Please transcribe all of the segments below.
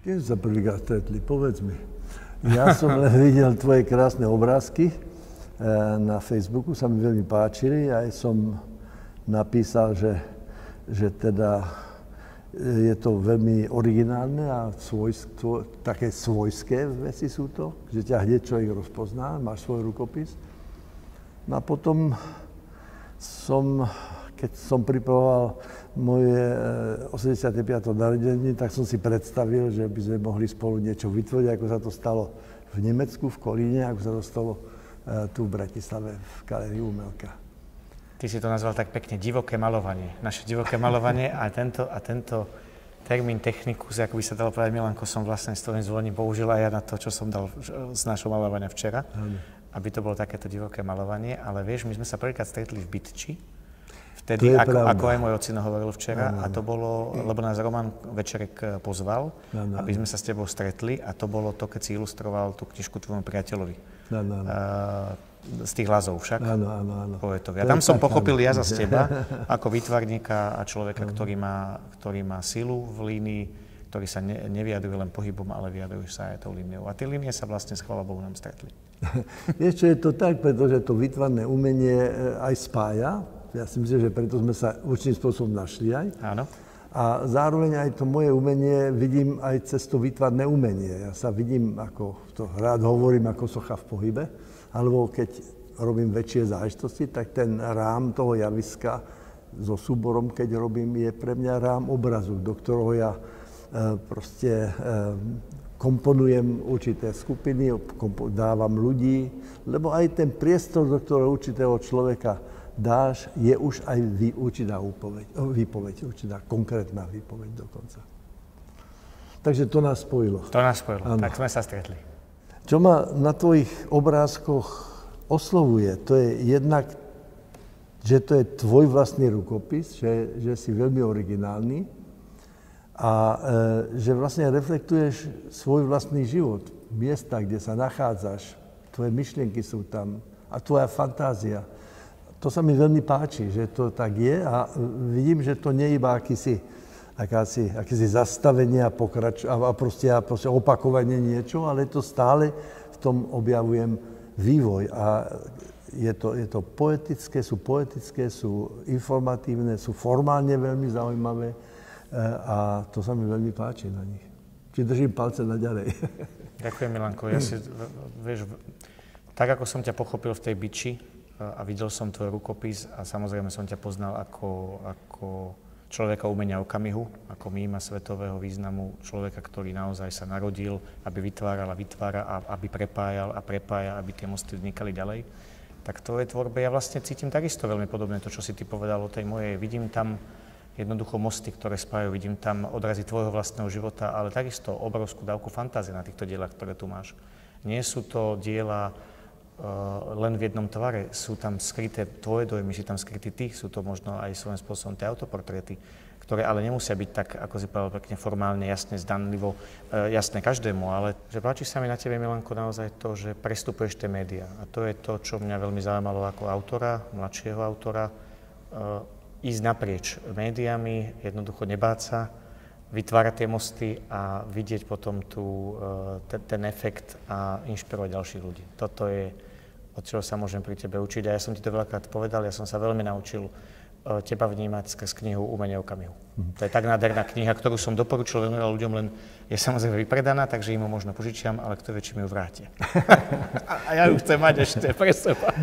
Keď sa prvýkrát stretli, povedz mi. Ja som len videl tvoje krásne obrázky na Facebooku, sa mi veľmi páčili. Aj som napísal, že teda je to veľmi originálne a také svojské veci sú to, že ťa hneď človek rozpozná, máš svoj rukopis. No a potom keď som pripravoval moje 85. narodeniny, tak som si predstavil, že by sme mohli spolu niečo vytvoriť, ako sa to stalo v Nemecku, v Kolíne, ako sa to stalo tu v Bratislave, v Galérii Umelka. Ty si to nazval tak pekne divoké malovanie. Naše divoké malovanie a tento termín technikus, ako by sa dalo povedať, Milanko, som vlastne s tvojím zvolením použil aj ja na to, čo som dal z našho malovania včera, aby to bolo takéto divoké malovanie. Ale vieš, my sme sa prvýkrát stretli v Bytči, vtedy, ako aj môj ocino hovoril včera, a to bolo, lebo nás Roman Večerek pozval, aby sme sa s tebou stretli, a to bolo to, keď si ilustroval tú knižku tvojmu priateľovi. Z tých Lazov však, poetovi. A tam som pochopil ja za teba, ako výtvarníka a človeka, ktorý má silu v línii, ktorý sa nevyjadruje len pohybom, ale vyjadruje sa aj tou líniou. A tie línie sa vlastne, chvála Bohu, nám stretli. Vieš čo, je to tak, pretože to výtvarné umenie aj spája. Ja si myslím, že preto sme sa určitým spôsobom našli aj. Áno. A zároveň aj to moje umenie vidím aj cez to výtvarné umenie. Ja sa vidím, ako to rád hovorím, ako socha v pohybe, alebo keď robím väčšie záležitosti, tak ten rám toho javiska so súborom, keď robím, je pre mňa rám obrazu, do ktorého ja proste komponujem určité skupiny, dávam ľudí, lebo aj ten priestor, do ktorého určitého človeka dáš, je už aj určitá výpoveď, určitá konkrétna výpoveď dokonca. Takže to nás spojilo. To nás spojilo, ano. Tak sme sa stretli. Čo ma na tvojich obrázkoch oslovuje, to je jednak, že to je tvoj vlastný rukopis, že si veľmi originálny a že vlastne reflektuješ svoj vlastný život, miesta, kde sa nachádzaš, tvoje myšlienky sú tam a tvoja fantázia. To sa mi veľmi páči, že to tak je a vidím, že to nie je iba akési zastavenie a proste opakovanie niečo, ale to stále v tom objavujem vývoj. A je to poetické, sú informatívne, sú formálne veľmi zaujímavé a to sa mi veľmi páči na nich. Čiže držím palce naďalej. Ďakujem, Milanko. Ja si, vieš, tak ako som ťa pochopil v tej biči, a videl som tvoj rukopis a samozrejme som ťa poznal ako človeka umenia okamihu, ako mýma svetového významu, človeka, ktorý naozaj sa narodil, aby vytváral a vytvára, a aby prepájal a prepája, aby tie mosty vznikali ďalej. Tak v tvojej tvorbe ja vlastne cítim takisto veľmi podobné to, čo si ty povedal o tej mojej. Vidím tam jednoducho mosty, ktoré spájajú, vidím tam odrazy tvojho vlastného života, ale takisto obrovskú dávku fantázie na týchto dielach, ktoré tu máš. Nie sú to diela len v jednom tvare, sú tam skryté tvoje dojmy, si tam skrytý ty, sú to možno aj svojím spôsobom tie autoportréty, ktoré ale nemusia byť tak, ako si povedal pekne, formálne, jasne, zdanlivo, jasné každému, ale že páči sa mi na tebe, Milanko, naozaj to, že prestupuješ tie médiá. A to je to, čo mňa veľmi zaujímalo ako autora, mladšieho autora, ísť naprieč médiami, jednoducho nebáť sa, vytvárať tie mosty a vidieť potom ten efekt a inšpirovať ďalších ľudí. Toto je, od čoho sa môžem pri tebe učiť. A ja som ti to veľakrát povedal, ja som sa veľmi naučil teba vnímať skrz knihu Umenie okamihu. To je tak nádherná kniha, ktorú som doporučil veľmi veľa ľuďom, len je samozrejme vypredaná, takže im ho možno požičiam, ale kto vie, či mi ju vrátia. A ja ju chcem mať ešte pre seba.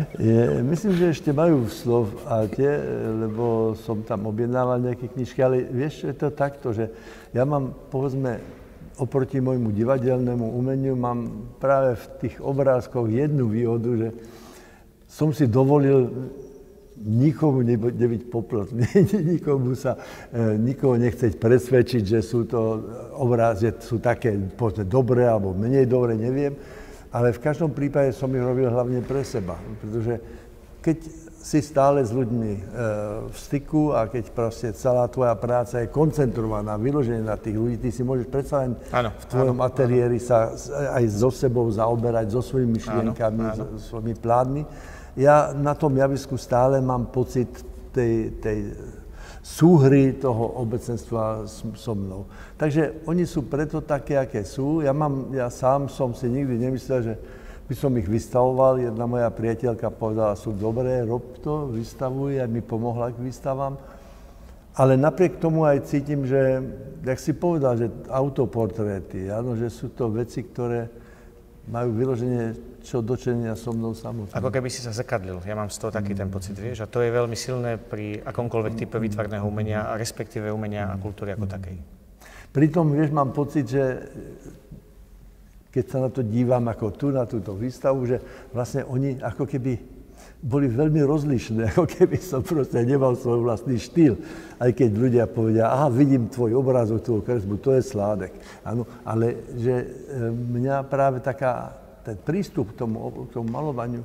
Myslím, že ešte majú slov a tie, lebo som tam objednával nejaké knižky, ale vieš, je to takto, že ja mám, povedzme, oproti môjmu divadelnému umeniu, mám práve v tých obrázkoch jednu výhodu, že som si dovolil nikomu nebyť poplotný, nikoho nechceť presvedčiť, že sú to obrazy, sú také dobré alebo menej dobré, neviem. Ale v každom prípade som ich robil hlavne pre seba, pretože keď si stále s ľuďmi v styku a keď proste celá tvoja práca je koncentrovaná, vyložená na tých ľudí, ty si môžeš predsa len v tvojom ateliéri sa aj so sebou zaoberať, so svojimi myšlienkami, so svojimi plánmi. Ja na tom javisku stále mám pocit tej súhry toho obecenstva so mnou. Takže oni sú preto také, aké sú. Ja sám som si nikdy nemyslel, že by som ich vystavoval. Jedna moja priateľka povedala, sú dobré, rob to, vystavuj, aj mi pomohla k výstavám. Ale napriek tomu aj cítim, že, jak si povedal, že autoportréty, áno, že sú to veci, ktoré majú vyloženie čo dočinenia so mnou samotným. Ako keby si sa zrkadlil. Ja mám z toho taký ten pocit, vieš. A to je veľmi silné pri akomkoľvek type výtvarného umenia, a respektíve umenia a kultúry ako takej. Pritom, vieš, mám pocit, že keď sa na to dívam ako tu, na túto výstavu, že vlastne oni ako keby boli veľmi rozlišné, ako keby som proste nemal svoj vlastný štýl. Aj keď ľudia povedia, aha, vidím tvoj obrázok, tvoju kresbu, to je Sládek. Áno, ale že mňa práve ten prístup k tomu malovaniu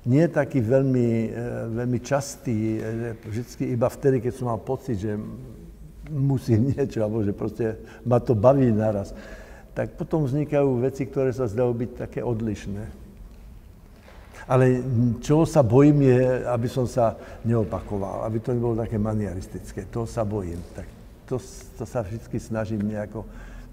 nie je taký veľmi častý, že vždycky iba vtedy, keď som mal pocit, že musím niečo, alebo že proste ma to baví naraz. Tak potom vznikajú veci, ktoré sa zdajú byť také odlišné. Ale čoho sa bojím je, aby som sa neopakoval, aby to nebolo také maniaristické. To sa bojím. Tak to sa vždy snažím nejako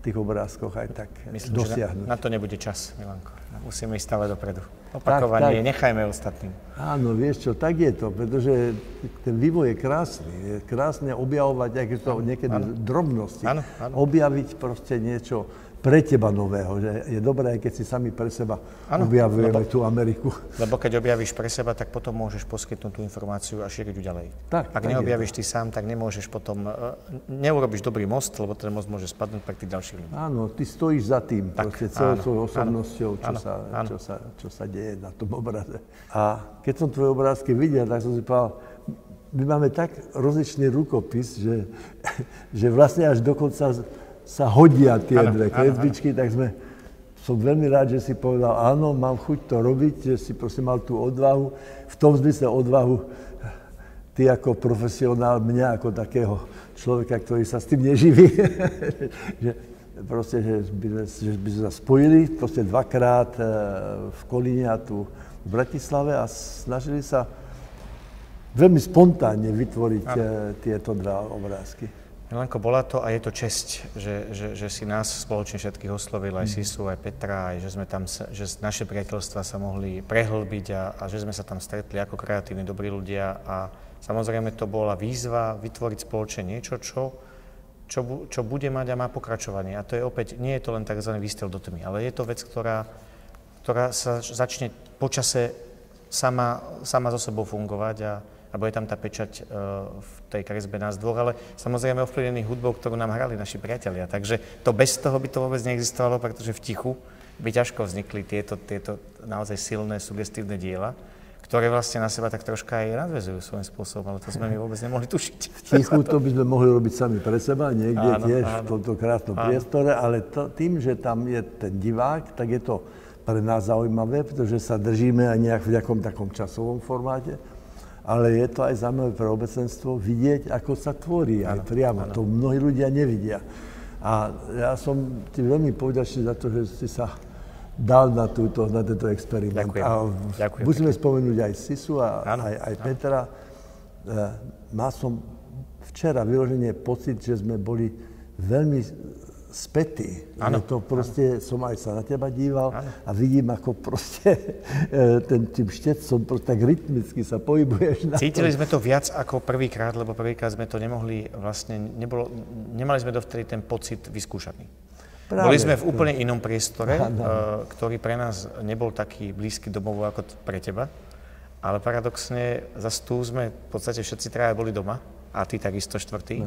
tých obrázkoch aj tak Myslím, dosiahnuť. Že na to nebude čas, Milanko. Musíme ísť stále dopredu. Opakovanie, nechajme ostatným. Áno, vieš čo, tak je to, pretože ten vývoj je krásny. Je krásne objavovať, aké to niekedy drobnosti. Objaviť proste niečo pre teba nového, že je dobré, keď si sami pre seba objavujeme tú Ameriku. Lebo keď objavíš pre seba, tak potom môžeš poskytnúť tú informáciu a šíriť ju ďalej. Ak neobjavíš ty sám, tak nemôžeš potom, neurobiš dobrý most, lebo ten most môže spadnúť pre tých ďalších ľudí. Áno, ty stojíš za tým, proste celou svojou osobnosťou, čo sa deje na tom obraze. A keď som tvoje obrázky videl, tak som si povedal, my máme tak rozličný rukopis, že vlastne až dokonca sa hodia tie dve kresbičky, tak som veľmi rád, že si povedal, áno, mám chuť to robiť, že si proste mal tú odvahu, v tom zmysle odvahu, ty ako profesionál, mňa ako takého človeka, ktorý sa s tým neživí, že by sme sa spojili proste dvakrát v Kolíne a tu v Bratislave a snažili sa veľmi spontánne vytvoriť tieto dva obrázky. Milanko, bola to a je to česť, že si nás spoločne všetkých oslovil, aj Sisu, aj Petra, aj že naše priateľstva sa mohli prehlbiť a že sme sa tam stretli ako kreatívni, dobrí ľudia a samozrejme to bola výzva vytvoriť spoločne niečo, čo bude mať a má pokračovanie. A to je opäť, nie je to len tzv. Výstrel do tmy, ale je to vec, ktorá sa začne počase sama so sebou fungovať a bude tam tá pečať v tej kresbe nás dvoch, ale samozrejme ovplyvnený hudbou, ktorú nám hrali naši priatelia. Takže to bez toho by to vôbec neexistovalo, pretože v tichu by ťažko vznikli tieto naozaj silné, sugestívne diela, ktoré vlastne na seba tak troška aj nadväzujú svojím spôsobom, ale to sme my vôbec nemohli tušiť. V tichu to by sme mohli robiť sami pre seba, niekde tiež v tomto krásnom priestore, ale tým, že tam je ten divák, tak je to pre nás zaujímavé, pretože sa držíme aj nejak v nejakom takom časovom formáte. Ale je to aj zaujímavé pre obecenstvo vidieť, ako sa tvorí aj priamo. To mnohí ľudia nevidia. A ja som ti veľmi povďačný za to, že si sa dal na tento experiment. Ďakujem. Musíme spomenúť aj Sisu a aj Petra. Mal som včera vyloženie pocit, že sme boli veľmi spätí. To proste, som aj sa na teba díval a vidím, ako proste tým štecom tak rytmicky sa pohybuješ. Cítili sme to viac ako prvýkrát, lebo prvýkrát sme to nemohli, vlastne nemali sme dovtedy ten pocit vyskúšaný. Boli sme v úplne inom priestore, ktorý pre nás nebol taký blízky domovu ako pre teba, ale paradoxne zase tu sme v podstate všetci traja boli doma a ty takisto štvrtý.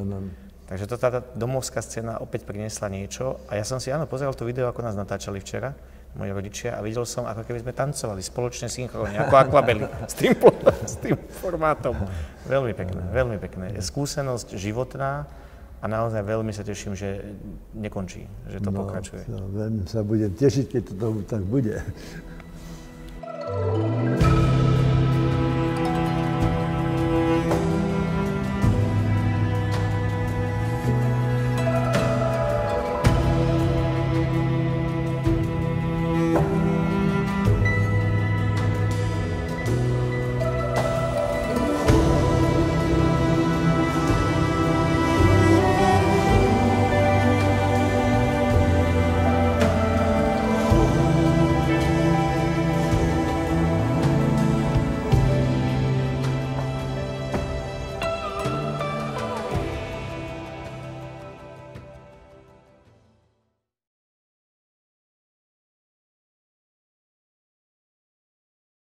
Takže tá domovská scéna opäť priniesla niečo a ja som si pozeral to video, ako nás natáčali včera, moji rodičia, a videl som, ako keby sme tancovali spoločne synchronne, ako akvabely, s tým formátom. Veľmi pekné. Skúsenosť životná a naozaj veľmi sa teším, že nekončí, že to pokračuje. Veľmi sa budem tešiť, keď to tak bude.